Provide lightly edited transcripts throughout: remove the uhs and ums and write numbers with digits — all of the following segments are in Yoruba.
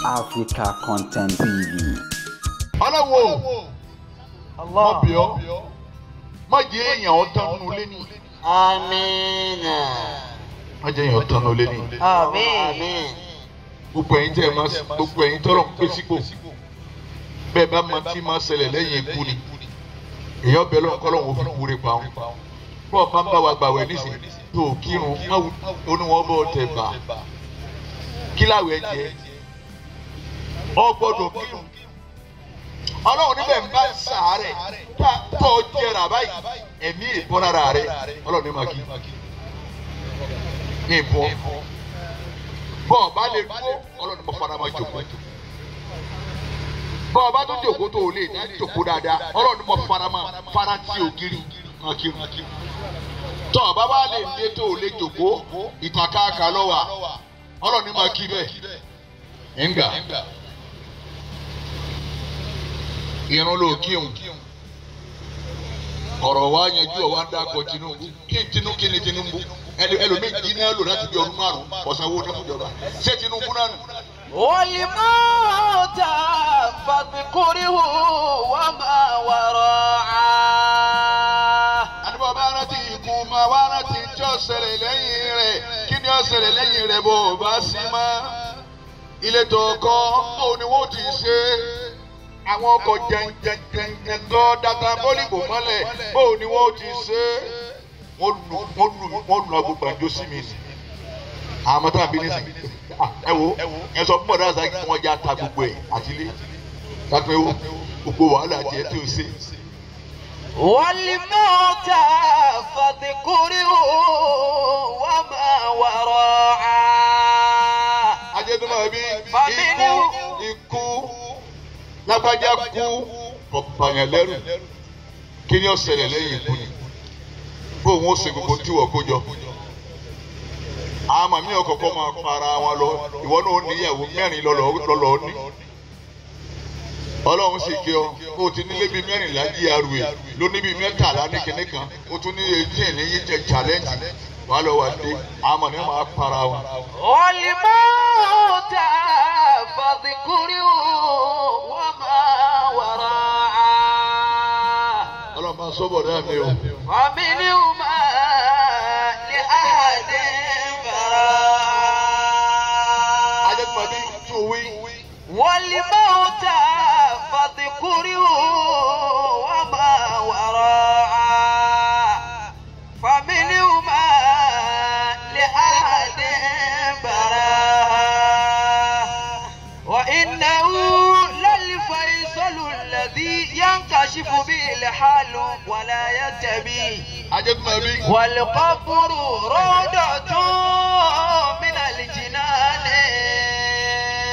Africa Content TV. Ọlọ́wọ́ Allah bí ọ́ má jẹ́ èèyàn ọ̀tán nù lé ní. Àmín. Má jẹ́ èèyàn ọ̀tán nù lé ní. Àmín. Gbogbo ẹ̀yin tẹ́ ẹ máa gbogbo ẹ̀yin tọ́rọ̀ ń pè sípò bẹ́ẹ̀ bá máa tí máa ṣẹlẹ̀ lẹ́yìn ikú ni èèyàn bẹ́ẹ̀ lọ́nkọ́ lọ́wọ́ fi kúre pa wọn. Bọ́ọ̀ bá ń bá wa gbàwẹ̀ nísìnyí tó kírun oníwọ̀n bọ́ tẹ̀ bá kíláwẹ̀ jẹ́ ọ gbọ́dọ̀ kírun. Ọlọ́run níbẹ̀ ń bá sàárẹ̀ tó jẹrà báyìí ẹ̀mí ìbọn lára rẹ̀ Ọlọ́run ní máa kí ní ìbọn bọ́ọ̀ bá lè dúró Ọlọ́run ní mo fara máa jókòó bọ́ọ̀ bá tó jókòó tó lè dá jókòó dáadáa Ọlọ́run ní mo fara tí ògiri máa kí tọ́ ọ̀bá bá lè dé tó lè jókòó ìtàkàkà lọ́wọ́ Ọlọ́run ní máa kí bẹ́ẹ̀ ńgà. Irun ló kíun ọ̀rọ̀ wa yanjú ọ̀wá dákọ̀ Tinubu kí ni Tinubu ẹlòmíì jí náà lò láti bí ọdún márùn-ún ọ̀sánwó náà fúnjọba ṣé Tinubu náà nù. والموت فاذكره وما وراءه. Àdúgbò bá rántí ikú máa wá rántí tí ó ṣẹlẹ̀ lẹ́yìn rẹ̀ kí ni ó ṣẹlẹ̀ lẹ́yìn rẹ̀ bó o bá sí mọ́. Ilé tó kọ́ òun ni wọ́n ti ṣe àwọn ọkọ̀ jẹ̀ǹjẹ̀ǹjẹ̀ǹgọ́ dàtà bólíbò mọ́lẹ̀ bóun ni wọ́n ti ṣe wọ́n lu agbègbè àjò sí mi sí àwọn tá a bí nísìnyí ẹ wo ẹ sọ fún bọ̀dá àṣà kí wọ́n já ta gbogbo ẹ̀ àtìlé kápẹ́ wo gbogbo wàhálà jẹ́ tí o ṣe. والموت فاذكره وما وراءه. ajẹ́dúnmọ̀ bí ikú lágbájá kú ọ̀pààyàn lẹ́rù kí ni ó ṣẹlẹ̀ lẹ́yìn ikú ni bó wọn ó ṣe gbogbo tí wọ́n kó jọ. Àwọn màmí ọ̀kọ̀ọ̀kan máa para wọn lọ ìwọ náà ó níyàwó mẹ́rin lọ́lọ́ ní. Ọlọ́run sì kí ọ kó o ti nílé bíi mẹ́rìnlá GRA ló ní bíi mẹ́tàlá ní kinní kan o tún ní 18 ní yíjẹ challenge wà lọ wà dé àwọn màmí máa para wọn. والموت فاذكره وما وراءه. Ọlọ́run máa sọ́bọ̀ dáa mi o. ومنهما لأحد براء. Ajẹ́tùmọ̀dé tún wí. والموت فاذكره وما وراءه. فمنهما لأحد براء. وإنه للفيصل الذي ينكشف به الحال ولا ينتبه. Ajẹ́tùmọ̀dé. والقبر روضة من الجنان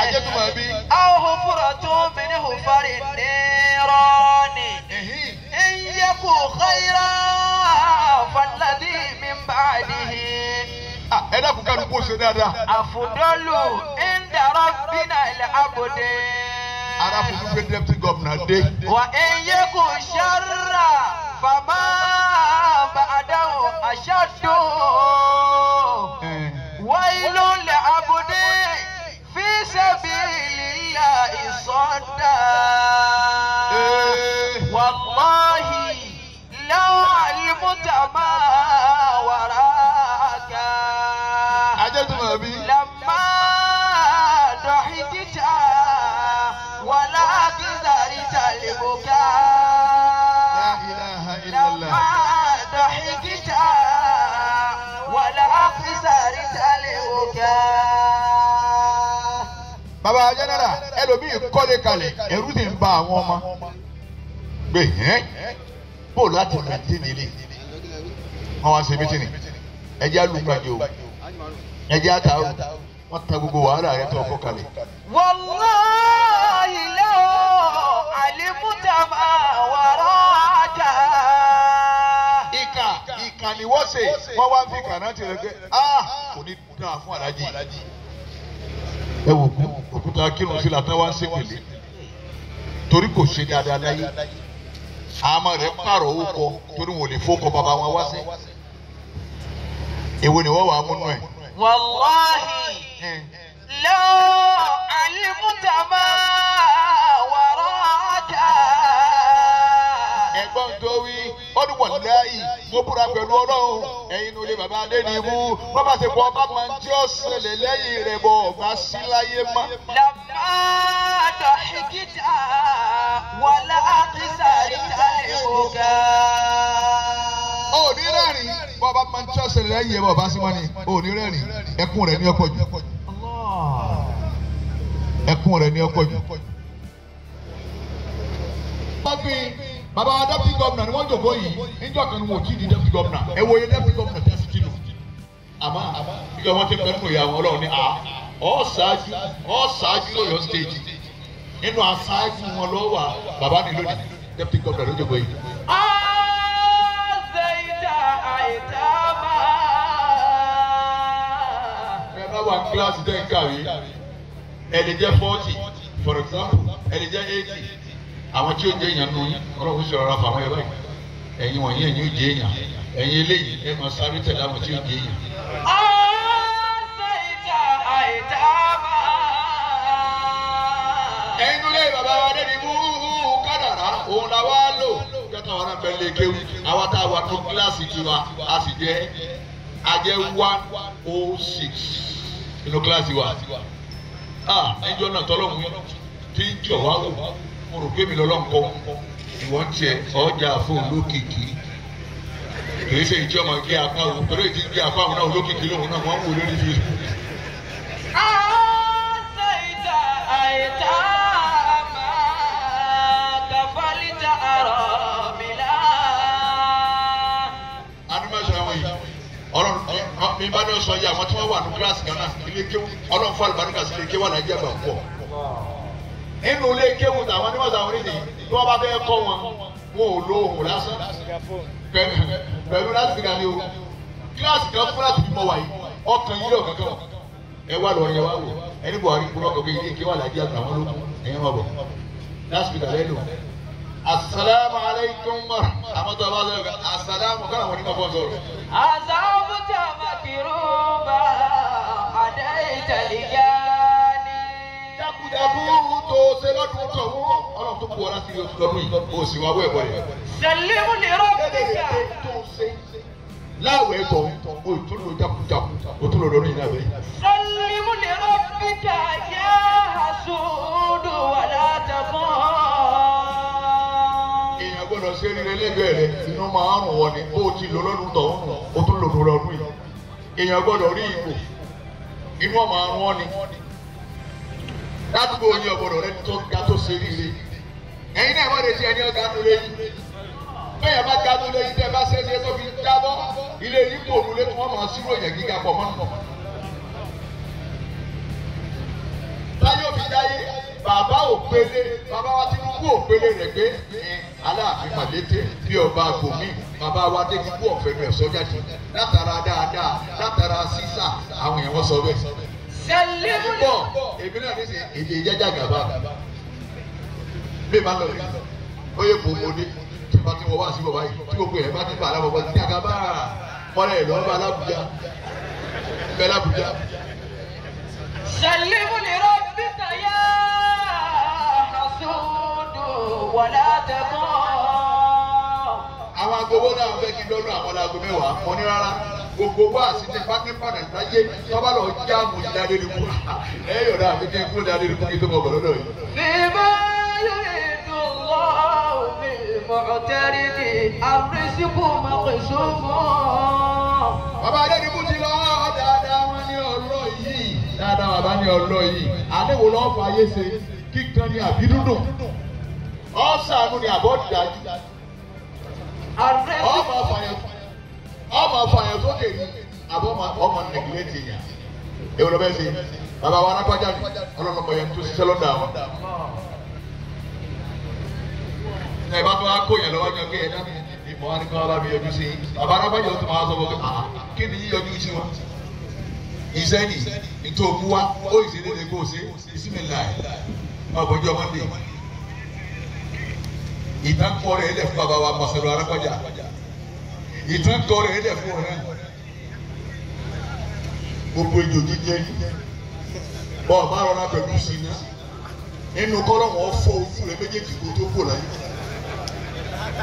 Ajẹ́tùmọ̀dé. أو حفرة من حفر النيران. إن يكن خيرا فالذي من بعده Ẹ dákun ká ló kó ṣe dáadáa. أفضل عند ربنا العبد. Arákùnrin gbé deputy governor dé. وإن يكن شرا فما بعده أشد. ويل لعبد في سبيل الله صدى. والله لو علمت ما وراك Ajẹ́tùmọ̀dé. لما ضحكت ولا كذرت البكاء. La ilaha illallah. لما ضحكت ولا كذرت البكاء. Bàbá Jẹ́nẹ́rà ẹlòmíì kọ́lé kalẹ̀ ẹ̀rù sì ń ba àwọn ọmọ. Gbé bó láti rántí nílé. Wọ́n wá ṣe mítìnì. Ẹjẹ́ alùpàjò ẹjẹ́ àtàrò wọ́n ta gbogbo wàhálà rẹ̀ tó ọkọ̀ kalẹ̀. والله لو علمت ما وراك. Ìkà ni wọ́n ṣe wọ́n wá ń fi kànáàtì rẹ̀ pé kò ní dáa fún aláàjì. Ẹ wò kú òkúta kírun sí làtà wá ń ṣèpèlé torí kò ṣe dáadáa láyé. Àmọ́ rẹ̀ pààrọ̀ owó kọ torí wọn ò lè fọ́kọ bàbá wọn wá sí. Èwo ni wọ́n wà á múnú ẹ̀. والله لو علمت mo búra pẹ̀lú Ọlọ́run ẹ̀yin ló lé bàbá Adédìbú bàbá ti pọ̀ ọba máa ń tí ó ṣẹlẹ̀ lẹ́yìn rẹ̀ bọ̀ ọba sí láyé mọ́. لما ضحكت ولا قصرت البكاء. òní rẹ́rìn bọ́ọ̀bá máa ń tí ó ṣẹlẹ̀ lẹ́yìn rẹ̀ bọ̀ ọba sí mọ́ ni òní rẹ́rìn ẹkún rẹ̀ ní ọ̀pọ̀ jù ẹkún rẹ̀ ní ọ̀pọ̀ jù. bàbá wa deputy governor ni wọ́n jòkó yìí níjọ́ kan ni wọ́n ti di deputy governor ẹ wo ye deputy governor tẹ́sí kìlò àmọ́ ìjọba wọn ti pẹ́ nínú ìyàwó Ọlọ́run ní ọ̀ṣáájú lóyọ̀ stage nínú aṣáájú wọn lọ́wọ́ wa bàbá ní lónìí deputy governor ló jòkó yìí. ẹ bá wà ní kíláàsì tẹ́ ń kàwé ẹ lè jẹ́ 40 for example ẹ lè jẹ́ 80 àwọn tí ó jẹ́ èèyàn nù yín Ọlọ́run sì rọra fàwọn ẹ̀rọ yìí ẹ̀yin wọ̀nyí ẹ̀yin ó jẹ́ èèyàn ẹ̀yin eléyìí ẹ̀ máa sáré tẹ̀lé àwọn tí ó jẹ́ èèyàn. ẹ̀yin tó lé bàbá wa Adédìbú kádàrá òun la wá lò kẹta wọn náà bẹ lè kéwù àwa tá a wà ní kíláàsì tiwa a sì jẹ́ 106 nínú kíláàsì wa. ẹjọ́ náà tọ́lọ́mù tí ń jọ wá wò mo rò pé mi lọ́lọ́nkọ́ ìwọ́n tiẹ̀ ọjà fún olókìkí kìí ṣe ìjọ ọmọ ìgbé apá òun torí ìdí ìgbé apá òun náà olókìkí lòun náà wọ́n ń wò lórí Facebook. animation àwọn yìí Ọlọ́run mi bá ní ọsọ yìí àwọn tí wọ́n wà ní kíláàsì kan náà ilé kéwù Ọlọ́run fún àlùbáríkà sí ilé kéwù àlàjì àgbà pọ̀ nínú ilé kéwù tàwọn onímọ̀ sàwọn oníṣèyí tí wọ́n bá fẹ́ kọ́ wọn ò lo ohùn lásán pẹ̀lú láti fi kàní o kíláàsì kan fún láti fi mọ wáyé ọkàn yìí lọ kankan ẹ wá lọ ẹ wá wò ẹni Buhari kúrò kọ̀ọ̀kan ilé kéwù àlàjì àgbà wọn ló kù ẹ̀yẹ́ wọn bọ̀ láti fi kàlẹ́ lò. Assalamu alaikum àwọn tó bá sọ̀rọ̀ assalamu kọ́nà wọn ní ma fọ́ sọ̀rọ̀. Azawuta makiruba adaitaligani. Jakujaku tó ṣe lọ́dún tó wọ́n Ọlọ́run tó kú ọ láti rí oṣù lọ́dún yìí o sì wá wọ́ ẹ̀bọ̀ rẹ̀. Salimu li rabbika. Láwọ̀ ẹ̀tọ́ o tó lò jakujaku o tó lò lọ́dún yìí náà bẹ́ẹ̀. Salimu li rabbika ya hasudu wala takun. Gbọ́dọ̀ ṣe rere lẹ́gbẹ̀ẹ́ rẹ̀ inú máa ń rùn wọ́n ni bó ti lò lọ́dún tó ń rùn ó tún lò tó lọ́dún yìí èèyàn gbọ́dọ̀ rí ipò inú ọmọ àrùn wọn ni ládùúgbò yín ọgbọ́dọ̀ rẹ tó ga tó ṣe rere ẹ̀yin náà wọ́n lè ṣe ẹni ọ̀gá nulẹ̀ yìí bẹ́ẹ̀ bá ga nulẹ̀ yìí tẹ́ bá ṣe é ṣe tó fi jábọ́ ilé yìí kò nulẹ̀ tí wọ́n máa ṣírò yẹn gíga pọ̀ mọ́nù. láyé òbí dáyé bàbá òpele bàbá wa Tinubu òpele rẹ̀ pé Aláàfin Màlété bí ọba àgbòmí bàbá wa Adédìbú ọ̀fẹ́ rẹ̀ sọ́jáde látara dáadáa látara sísà àwọn èèyàn wọ́n sọ bẹ́ẹ̀. Salimu li èmi náà ní sè èdè ìjẹ́jà gàba bí màá lọ rí oyè bòbòdé tí wọ́n ti wọ́n wá sí bàbá yìí tí gbogbo ẹ̀ bá ti bá alábọ̀bọ̀ ti àgàbà mọ́lẹ̀ lọ́ba Alábùjá bẹ́ẹ̀ l'Àbújá. Salimu li rabbika ya hasudu wala takun. Àwọn agbowó náà fẹ́ kí lọ́dún àwọn aago mẹ́wàá mọ́ ní rárá gbogbo wa àti ní pátápátá láyé tọ́ba lọ já àmùsí Adédìbú ẹ yọ̀dá àfi kí n kúrò ní Adédìbú kí n tó mọ̀ bọ̀ lọ́dọ̀ yìí. Bima yuridu Allahu bil mu'taridi ar-rizqu maqsumun. Bàbá Adédìbú ti lọ dáadáa wọn ní ọlọ́ yìí dáadáa bàbá ní ọlọ́ yìí àdéhùn lọ́ọ́ fà ayé ṣe kíkan ní àbí dúdùn ọ̀sánù ní àbọ̀ dájú ọmọ afọyàn sókè ní àbọ̀ ọmọ nẹgìlẹ́tì yẹn èwo ló bẹ́ẹ̀ ṣe bàbá wa arákọ́jà ní ọlọ́mọ yẹn tó ṣiṣẹ́ lọ́dọ̀ àwọn. ẹ bá tó wá kó yẹn lọ́wọ́ ní ọgbẹ́ yẹn dání ìmọ̀ wa ní kí wọ́n bá mi yọjú sí i bàbá arákọ́jà tó máa sọ fún mi kí ni yíyọjú sí wọn. ìsẹ́ni nítorí òkú wa ó ìṣèlédè kó o ṣe ìsinmi láì ọ̀bọ̀njọ́ mọ́ndé ìtàn kọ́ rẹ̀ ẹ̀dẹ̀ fún bàbá wa Mọ̀sẹ̀lú Arákọ́jà ìtàn kọ́ rẹ̀ ẹ̀dẹ̀ fún ọ̀rẹ́ gbogbo ejò jíjẹ bọ́ọ̀ bá rọra pẹ̀lú sí iná nínú kọ́lọ́wọ́ fọ́ ojú rẹ̀ méjèèjì kó tó kò láyé